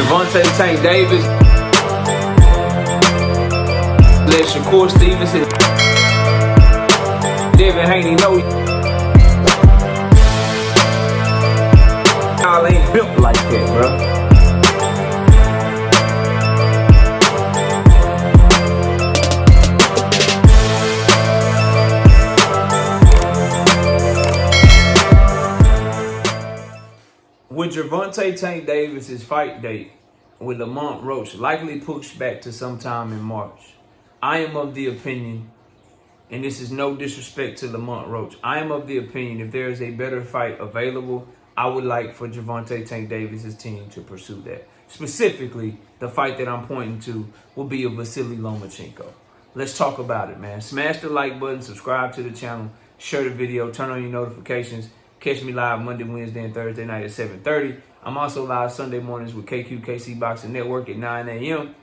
Gervonta Tank Davis. Let Shakur Stevenson. Devin Haney know y'all ain't built like that, bro. With Gervonta Tank Davis' fight date with Roach likely pushed back to sometime in March, I am of the opinion, and this is no disrespect to Roach, I am of the opinion if there is a better fight available, I would like for Gervonta Tank Davis' team to pursue that. Specifically, the fight that I'm pointing to will be a Vasiliy Lomachenko. Let's talk about it, man. Smash the like button, subscribe to the channel, share the video, turn on your notifications. Catch me live Monday, Wednesday, and Thursday night at 7:30. I'm also live Sunday mornings with KC Boxing Network at 9 a.m.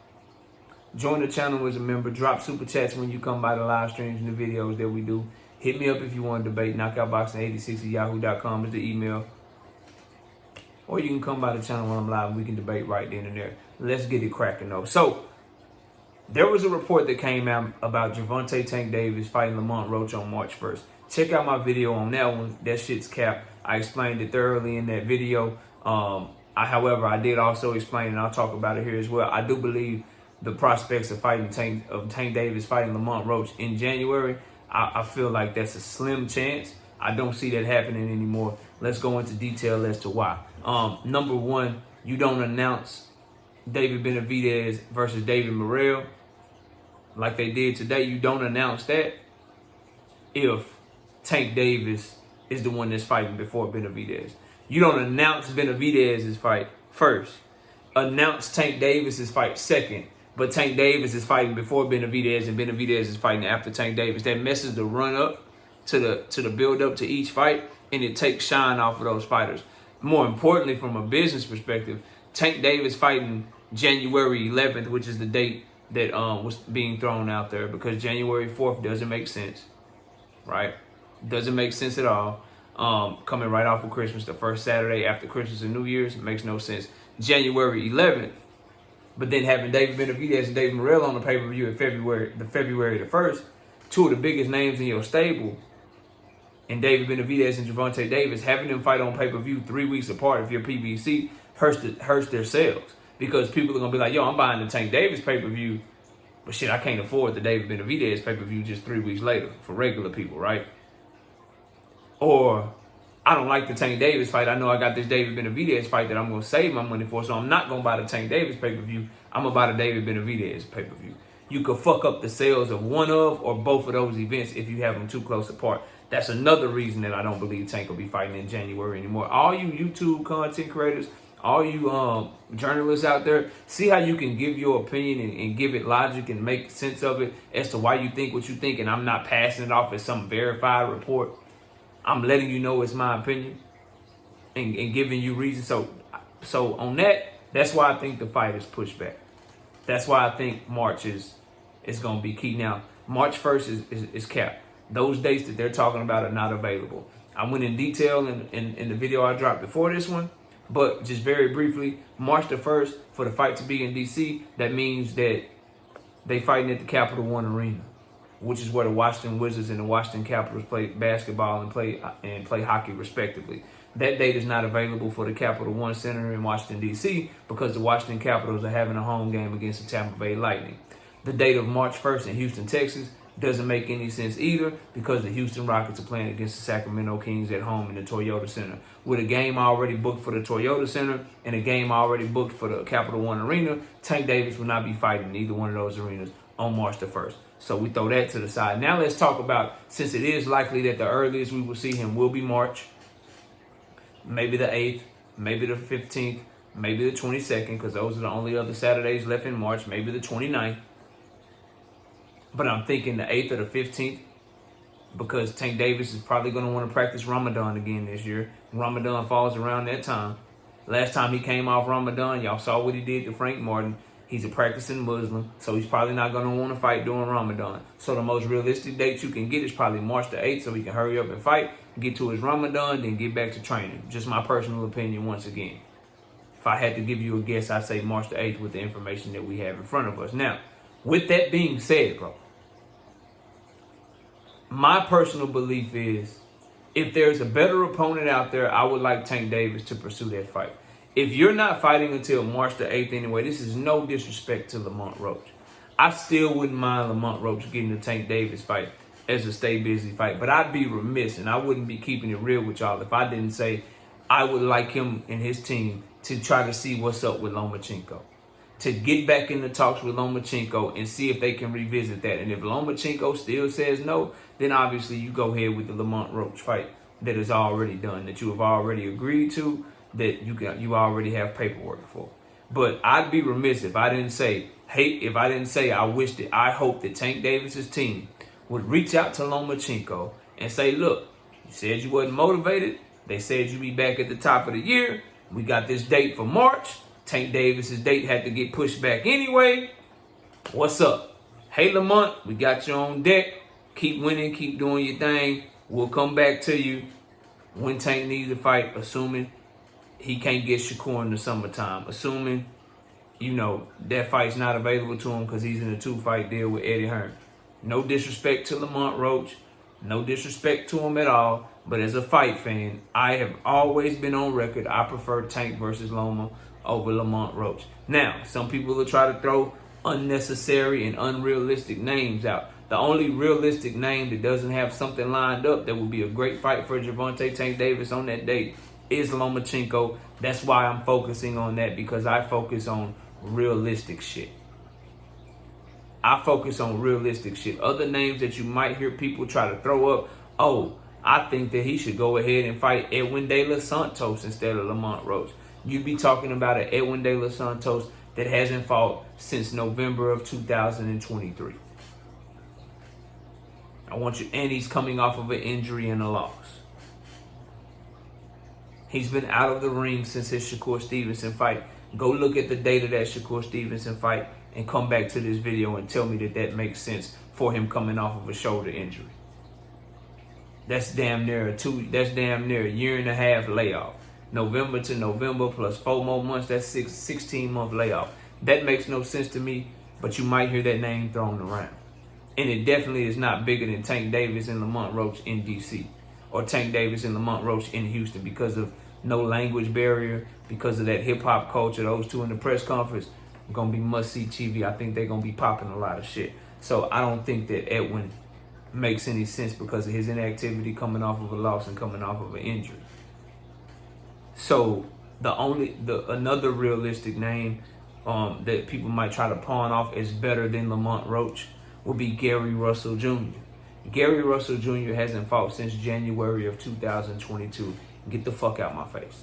Join the channel as a member. Drop super chats when you come by the live streams and the videos that we do. Hit me up if you want to debate. knockoutboxing86@yahoo.com is the email. Or you can come by the channel when I'm live and we can debate right then and there. Let's get it cracking though. So, there was a report that came out about Gervonta Tank Davis fighting Roach on March 1st. Check out my video on that one. That shit's cap. I explained it thoroughly in that video. However, I did also explain, and I'll talk about it here as well. I do believe the prospects of Tank Davis fighting Roach in January, I feel like that's a slim chance. I don't see that happening anymore. Let's go into detail as to why. Number one, you don't announce David Benavidez versus David Morrell like they did today. You don't announce that if Tank Davis is the one that's fighting before Benavidez. You don't announce Benavidez's fight first. Announce Tank Davis's fight second. But Tank Davis is fighting before Benavidez and Benavidez is fighting after Tank Davis. That messes the run up to the build up to each fight, and it takes shine off of those fighters. More importantly, from a business perspective, Tank Davis fighting January 11th, which is the date that was being thrown out there, because January 4th doesn't make sense, right? Doesn't make sense at all. Coming right off of Christmas, the first Saturday after Christmas and New Year's, makes no sense. January 11th, but then having David Benavidez and David Morrell on the pay-per-view in February the 1st, two of the biggest names in your stable, and David Benavidez and Gervonta Davis, having them fight on pay-per-view 3 weeks apart if you're PBC hurts their sales, because people are going to be like, yo, I'm buying the Tank Davis pay-per-view, but shit, I can't afford the David Benavidez pay-per-view just 3 weeks later for regular people, right? Or I don't like the Tank Davis fight. I know I got this David Benavidez fight that I'm going to save my money for, so I'm not going to buy the Tank Davis pay-per-view. I'm going to buy the David Benavidez pay-per-view. You could fuck up the sales of one of or both of those events if you have them too close apart. That's another reason that I don't believe Tank will be fighting in January anymore. All you YouTube content creators, all you journalists out there, see how you can give your opinion and give it logic and make sense of it as to why you think what you think, and I'm not passing it off as some verified report. I'm letting you know it's my opinion and giving you reasons. So on that's why I think the fight is pushed back. That's why I think March is going to be key. Now, March 1st is capped. Those dates that they're talking about are not available. I went in detail in the video I dropped before this one, but just very briefly, March the 1st, for the fight to be in D.C., that means that they fighting at the Capital One Arena, which is where the Washington Wizards and the Washington Capitals play basketball and play hockey respectively. That date is not available for the Capital One Center in Washington, D.C., because the Washington Capitals are having a home game against the Tampa Bay Lightning. The date of March 1st in Houston, Texas doesn't make any sense either, because the Houston Rockets are playing against the Sacramento Kings at home in the Toyota Center. With a game already booked for the Toyota Center and a game already booked for the Capital One Arena, Tank Davis will not be fighting in either one of those arenas on March the 1st. So we throw that to the side. Now let's talk about, since it is likely that the earliest we will see him will be March, maybe the 8th, maybe the 15th, maybe the 22nd, because those are the only other Saturdays left in March, maybe the 29th. But I'm thinking the 8th or the 15th, because Tank Davis is probably going to want to practice Ramadan again this year. Ramadan falls around that time. Last time he came off Ramadan, y'all saw what he did to Frank Martin. He's a practicing Muslim, so he's probably not going to want to fight during Ramadan. So the most realistic date you can get is probably March the 8th, so he can hurry up and fight, get to his Ramadan, then get back to training. Just my personal opinion once again. If I had to give you a guess, I'd say March the 8th with the information that we have in front of us. Now, with that being said, bro, my personal belief is if there's a better opponent out there, I would like Tank Davis to pursue that fight. If you're not fighting until March the 8th anyway, this is no disrespect to Lamont Roach. I still wouldn't mind Lamont Roach getting the Tank Davis fight as a stay busy fight. But I'd be remiss and I wouldn't be keeping it real with y'all if I didn't say I would like him and his team to try to see what's up with Lomachenko. To get back in the talks with Lomachenko and see if they can revisit that. And if Lomachenko still says no, then obviously you go ahead with the Lamont Roach fight that is already done, that you have already agreed to, that you already have paperwork for. But I'd be remiss if I didn't say, I hope that Tank Davis's team would reach out to Lomachenko and say, look, you said you wasn't motivated. They said you'd be back at the top of the year. We got this date for March. Tank Davis's date had to get pushed back anyway. What's up? Hey, Lamont, we got you on deck. Keep winning, keep doing your thing. We'll come back to you when Tank needs to fight, assuming he can't get Shakur in the summertime. Assuming, that fight's not available to him because he's in a 2-fight deal with Eddie Hearn. No disrespect to Lamont Roach. No disrespect to him at all. But as a fight fan, I have always been on record. I prefer Tank versus Loma over Lamont Roach. Now, some people will try to throw unnecessary and unrealistic names out. The only realistic name that doesn't have something lined up that would be a great fight for Gervonta Tank Davis on that date is Lomachenko. That's why I'm focusing on that, because I focus on realistic shit. Other names that you might hear people try to throw up, I think that he should go ahead and fight Edwin De Los Santos instead of Lamont Roach. You'd be talking about an Edwin De Los Santos that hasn't fought since November of 2023. And he's coming off of an injury and a loss. He's been out of the ring since his Shakur Stevenson fight. Go look at the date of that Shakur Stevenson fight and come back to this video and tell me that makes sense for him coming off of a shoulder injury. That's damn near a year and a half layoff. November to November plus 4 more months, that's 16-month layoff. That makes no sense to me, but you might hear that name thrown around. And it definitely is not bigger than Tank Davis and Lamont Roach in DC, or Tank Davis and Lamont Roach in Houston, because of no language barrier, because of that hip-hop culture. Those two in the press conference are going to be must-see TV. I think they're going to be popping a lot of shit. So I don't think that Edwin makes any sense because of his inactivity, coming off of a loss and coming off of an injury. So another realistic name that people might try to pawn off as better than Lamont Roach would be Gary Russell Jr. Gary Russell Jr. hasn't fought since January of 2022. Get the fuck out my face.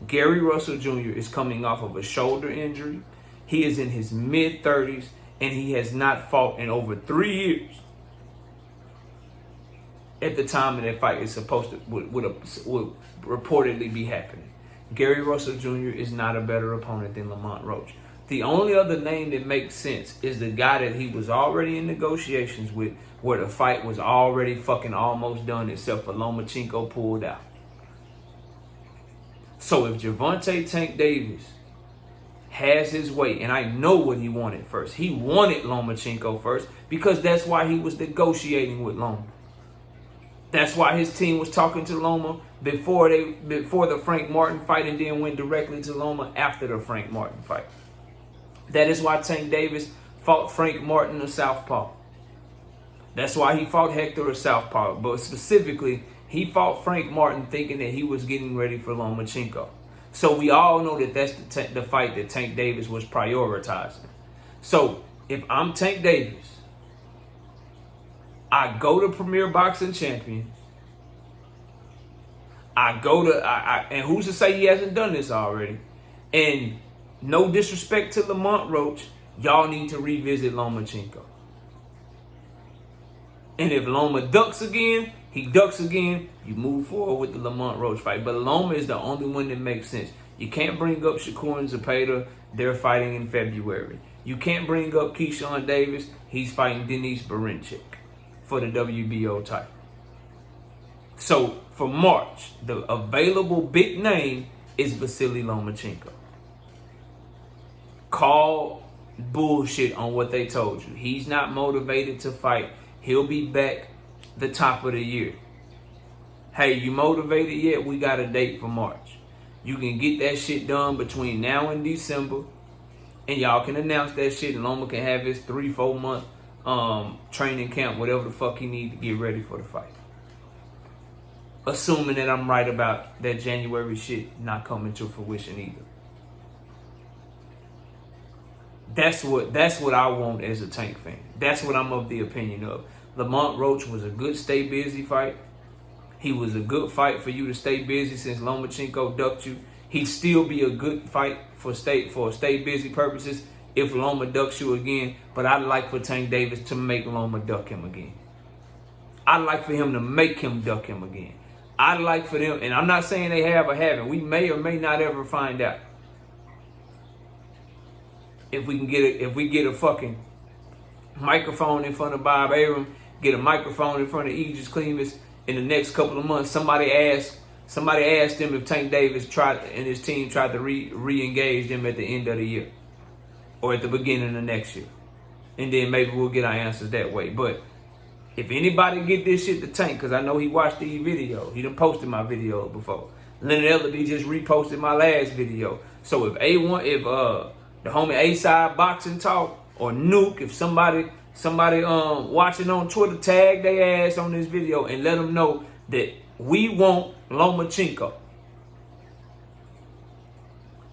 Gary Russell Jr. is coming off of a shoulder injury. He is in his mid-30s, and he has not fought in over 3 years. At the time of that fight is supposed to would reportedly be happening. Gary Russell Jr. is not a better opponent than Lamont Roach. The only other name that makes sense is the guy that he was already in negotiations with, where the fight was already fucking almost done, except for Lomachenko pulled out. So if Gervonta Tank Davis has his way, and I know what he wanted first. He wanted Lomachenko first because that's why he was negotiating with Loma. That's why his team was talking to Loma before the Frank Martin fight, and then went directly to Loma after the Frank Martin fight. That is why Tank Davis fought Frank Martin a southpaw. That's why he fought Hector a southpaw. But specifically, he fought Frank Martin thinking that he was getting ready for Lomachenko. So we all know that that's the fight that Tank Davis was prioritizing. So if I'm Tank Davis, I go to Premier Boxing Champions. And who's to say he hasn't done this already? And no disrespect to Lamont Roach, y'all need to revisit Lomachenko. And if Loma ducks again, he ducks again, you move forward with the Lamont Roach fight. But Loma is the only one that makes sense. You can't bring up Shakur and Zepeda. They're fighting in February. You can't bring up Keyshawn Davis. He's fighting Denise Berinchik for the WBO title. So for March, the available big name is Vasiliy Lomachenko. Call bullshit on what they told you. He's not motivated to fight. He'll be back the top of the year. Hey, you motivated yet? We got a date for March. You can get that shit done between now and December, and y'all can announce that shit, and Loma can have his 3-4 month training camp, whatever the fuck he need to get ready for the fight. Assuming that I'm right about that January shit not coming to fruition either. That's what I want as a Tank fan. That's what I'm of the opinion of. Lamont Roach was a good stay busy fight. He was a good fight for you to stay busy since Lomachenko ducked you. He'd still be a good fight for stay busy purposes if Loma ducks you again. But I'd like for Tank Davis to make Loma duck him again. I'd like for him to make him duck him again. I'd like for them, and I'm not saying they have or haven't. We may or may not ever find out. If we get a fucking microphone in front of Bob Arum, get a microphone in front of Aegis Clemus in the next couple of months, somebody asked them if Tank Davis and his team tried to re-engage them at the end of the year or at the beginning of next year, and then maybe we'll get our answers that way. But if anybody get this shit to Tank, because I know he watched the video, he done posted my video before. Leonard Ellerby just reposted my last video. So if the homie A-Side Boxing Talk or Nuke, if somebody watching on Twitter, tag their ass on this video and let them know that we want Lomachenko.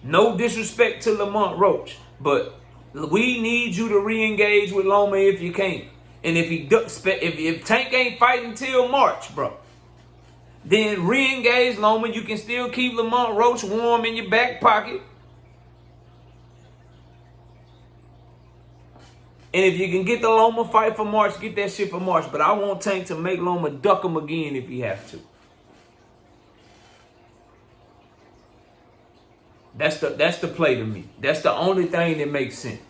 No disrespect to Lamont Roach, but we need you to re-engage with Loma if you can. And if Tank ain't fighting till March, bro, then re-engage Loma. You can still keep Lamont Roach warm in your back pocket. And if you can get the Loma fight for March, get that shit for March. But I want Tank to make Loma duck him again if he have to. That's the play to me. That's the only thing that makes sense.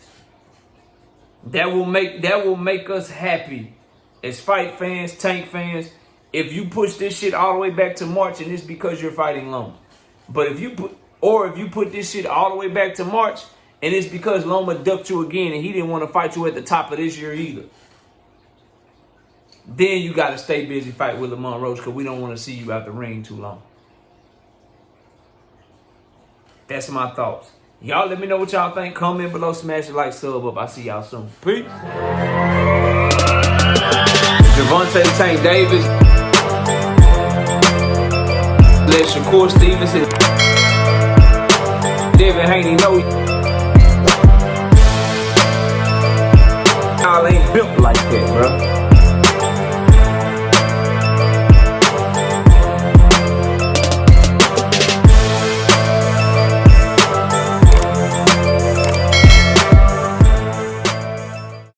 That will make us happy as fight fans, Tank fans, if you push this shit all the way back to March and it's because you're fighting Loma. But if you put this shit all the way back to March and it's because Loma ducked you again and he didn't want to fight you at the top of this year either, then you got to stay busy fight with Lamont Roach because we don't want to see you out the ring too long. That's my thoughts. Y'all let me know what y'all think. Comment below, smash the like, sub up. I'll see y'all soon. Peace. Gervonta Tank Davis. Let Shakur Stevenson. Devin Haney know y'all ain't built like that, bro.